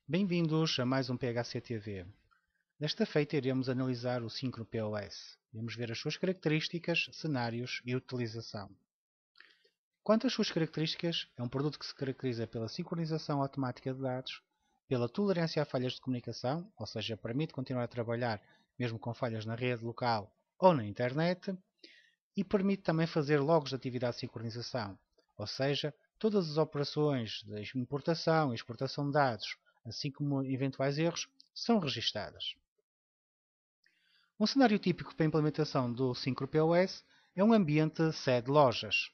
Bem-vindos a mais um PHC TV. Desta feita iremos analisar o Synchro POS. Iremos ver as suas características, cenários e utilização. Quanto às suas características, é um produto que se caracteriza pela sincronização automática de dados, pela tolerância a falhas de comunicação, ou seja, permite continuar a trabalhar mesmo com falhas na rede local ou na internet, e permite também fazer logos de atividade de sincronização, ou seja, todas as operações de importação e exportação de dados, assim como eventuais erros, são registadas. Um cenário típico para a implementação do SyncroPOS é um ambiente sede lojas.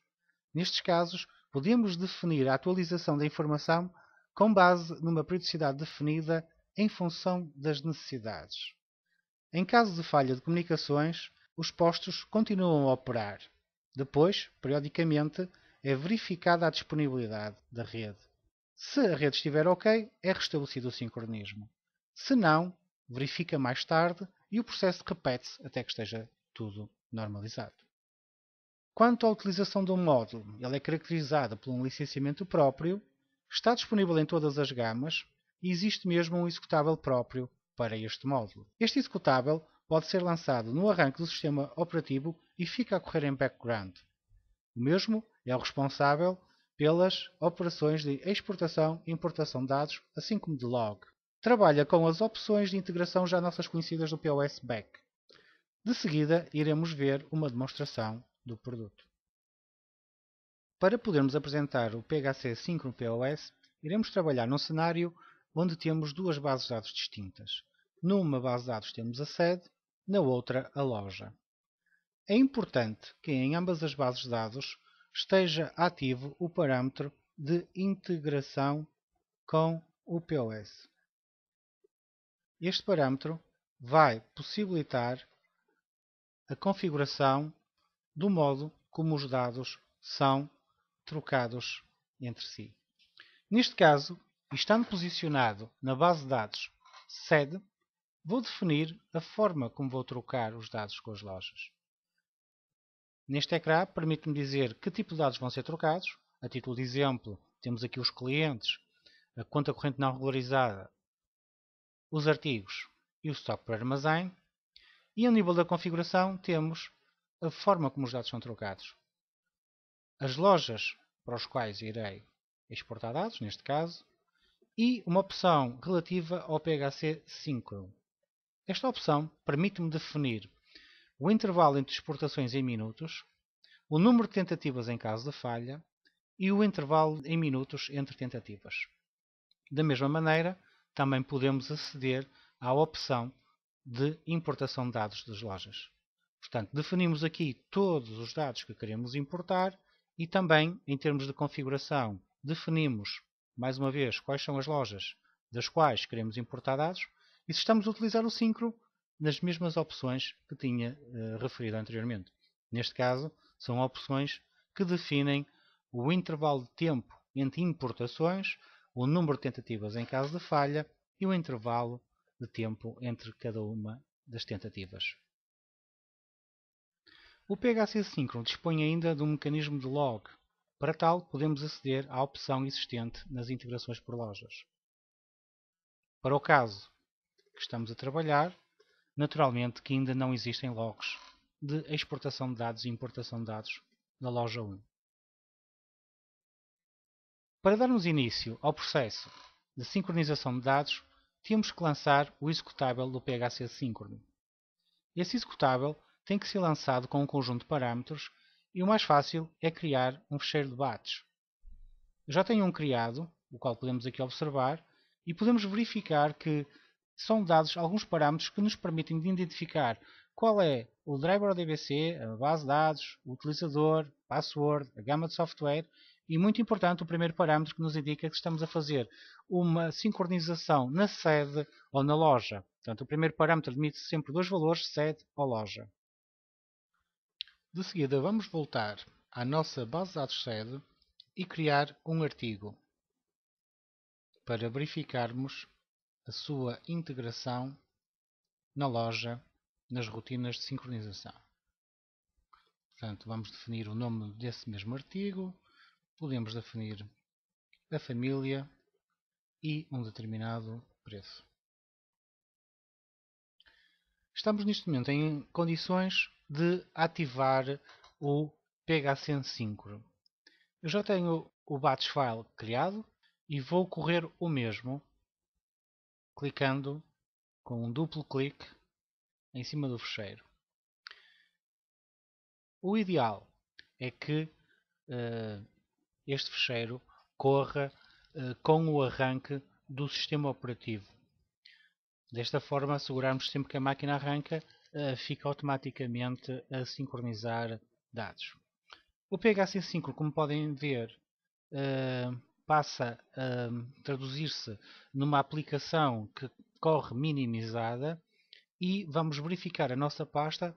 Nestes casos, podemos definir a atualização da informação com base numa periodicidade definida em função das necessidades. Em caso de falha de comunicações, os postos continuam a operar. Depois, periodicamente, é verificada a disponibilidade da rede. Se a rede estiver ok, é restabelecido o sincronismo. Se não, verifica mais tarde e o processo repete-se até que esteja tudo normalizado. Quanto à utilização do módulo, ele é caracterizado por um licenciamento próprio, está disponível em todas as gamas e existe mesmo um executável próprio para este módulo. Este executável pode ser lançado no arranque do sistema operativo e fica a correr em background. O mesmo é o responsável pelas operações de exportação e importação de dados, assim como de log. Trabalha com as opções de integração já nossas conhecidas do POS Back. De seguida, iremos ver uma demonstração do produto. Para podermos apresentar o PHC Synchro POS, iremos trabalhar num cenário onde temos duas bases de dados distintas. Numa base de dados temos a sede, na outra a loja. É importante que em ambas as bases de dados esteja ativo o parâmetro de integração com o POS. Este parâmetro vai possibilitar a configuração do modo como os dados são trocados entre si. Neste caso, estando posicionado na base de dados sede, vou definir a forma como vou trocar os dados com as lojas. Neste ecrã, permite-me dizer que tipo de dados vão ser trocados. A título de exemplo, temos aqui os clientes, a conta corrente não regularizada, os artigos e o estoque por armazém. E a nível da configuração, temos a forma como os dados são trocados. As lojas para os quais irei exportar dados, neste caso, e uma opção relativa ao PHC Synchro. Esta opção permite-me definir o intervalo entre exportações em minutos, o número de tentativas em caso de falha e o intervalo em minutos entre tentativas. Da mesma maneira, também podemos aceder à opção de importação de dados das lojas. Portanto, definimos aqui todos os dados que queremos importar e também, em termos de configuração, definimos, mais uma vez, quais são as lojas das quais queremos importar dados e se estamos a utilizar o Synchro nas mesmas opções que tinha referido anteriormente. Neste caso, são opções que definem o intervalo de tempo entre importações, o número de tentativas em caso de falha e o intervalo de tempo entre cada uma das tentativas. O PHC Synchro dispõe ainda de um mecanismo de log. Para tal, podemos aceder à opção existente nas integrações por lojas. Para o caso que estamos a trabalhar, naturalmente que ainda não existem logs de exportação de dados e importação de dados da loja 1. Para darmos início ao processo de sincronização de dados, temos que lançar o executável do PHC Synchro. Esse executável tem que ser lançado com um conjunto de parâmetros e o mais fácil é criar um fecheiro de batch. Eu já tenho um criado, o qual podemos aqui observar, e podemos verificar que são dados alguns parâmetros que nos permitem de identificar qual é o driver DBC, a base de dados, o utilizador, password, a gama de software e, muito importante, o primeiro parâmetro que nos indica que estamos a fazer uma sincronização na sede ou na loja. Portanto, o primeiro parâmetro admite sempre dois valores, sede ou loja. De seguida, vamos voltar à nossa base de dados sede e criar um artigo para verificarmos a sua integração na loja nas rotinas de sincronização. Portanto, vamos definir o nome desse mesmo artigo, podemos definir a família e um determinado preço. Estamos neste momento em condições de ativar o PHCN síncrono. Eu já tenho o batch file criado e vou correr o mesmo clicando com um duplo clique em cima do fecheiro. O ideal é que este fecheiro corra com o arranque do sistema operativo. Desta forma, assegurarmos sempre que a máquina arranca, fica automaticamente a sincronizar dados. O PHC Synchro, como podem ver, passa a traduzir-se numa aplicação que corre minimizada e vamos verificar a nossa pasta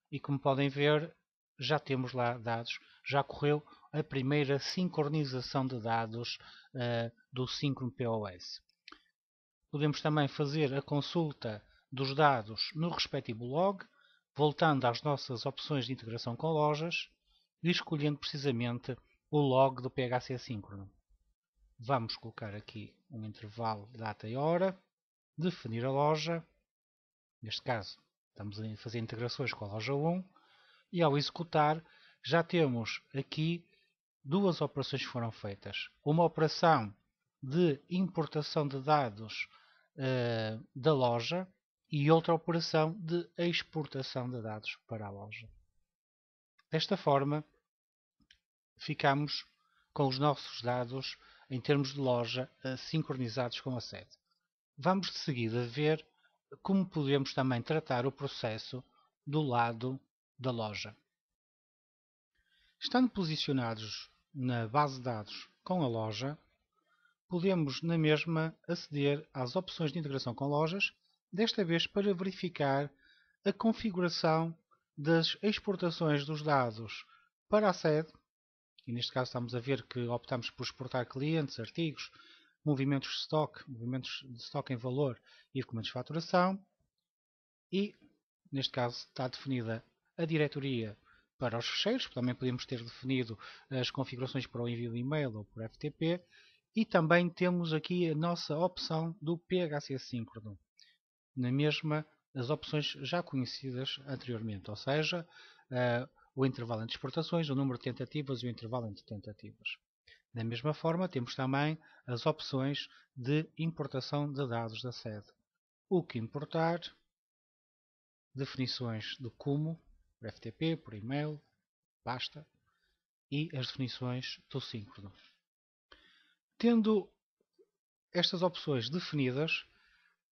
e, como podem ver, já temos lá dados, já correu a primeira sincronização de dados do Synchron POS. Podemos também fazer a consulta dos dados no respectivo log, voltando às nossas opções de integração com lojas e escolhendo precisamente o log do PHC síncrono. Vamos colocar aqui um intervalo de data e hora, definir a loja, neste caso estamos a fazer integrações com a loja 1, e ao executar já temos aqui duas operações que foram feitas. Uma operação de importação de dados da loja e outra operação de exportação de dados para a loja. Desta forma, ficamos com os nossos dados em termos de loja sincronizados com a sede. Vamos de seguida ver como podemos também tratar o processo do lado da loja. Estando posicionados na base de dados com a loja, podemos na mesma aceder às opções de integração com lojas, desta vez para verificar a configuração das exportações dos dados para a sede, e neste caso estamos a ver que optamos por exportar clientes, artigos, movimentos de estoque em valor e documentos de faturação, e neste caso está definida a diretoria para os fecheiros, também podemos ter definido as configurações para o envio de e-mail ou por FTP, e também temos aqui a nossa opção do PHC síncrono, na mesma as opções já conhecidas anteriormente, ou seja, o intervalo entre exportações, o número de tentativas e o intervalo entre tentativas. Da mesma forma, temos também as opções de importação de dados da sede. O que importar, definições do como, por FTP, por e-mail, basta, e as definições do síncrono. Tendo estas opções definidas,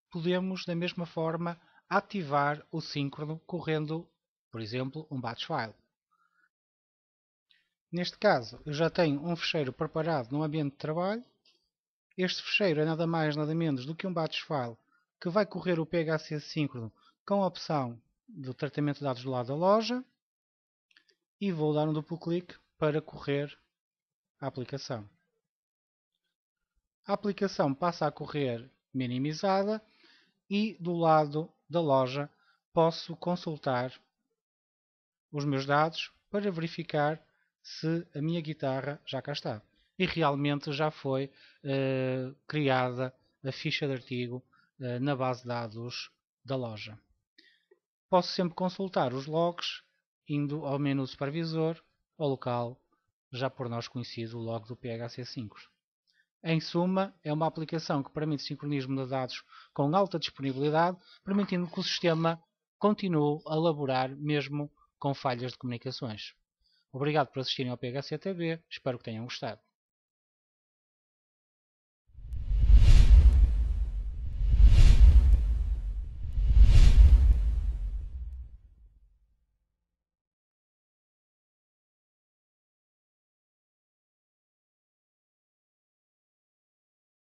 podemos, da mesma forma, ativar o síncrono correndo, por exemplo, um batch file. Neste caso, eu já tenho um fecheiro preparado no ambiente de trabalho. Este fecheiro é nada mais nada menos do que um batch file que vai correr o PHC síncrono com a opção do tratamento de dados do lado da loja, e vou dar um duplo clique para correr a aplicação. A aplicação passa a correr minimizada e do lado da loja posso consultar os meus dados para verificar se a minha guitarra já cá está. E realmente já foi criada a ficha de artigo na base de dados da loja. Posso sempre consultar os logs indo ao menu supervisor, ao local já por nós conhecido o log do PHC síncrono. Em suma, é uma aplicação que permite sincronismo de dados com alta disponibilidade, permitindo que o sistema continue a laborar mesmo com falhas de comunicações. Obrigado por assistirem ao PHC TV, espero que tenham gostado.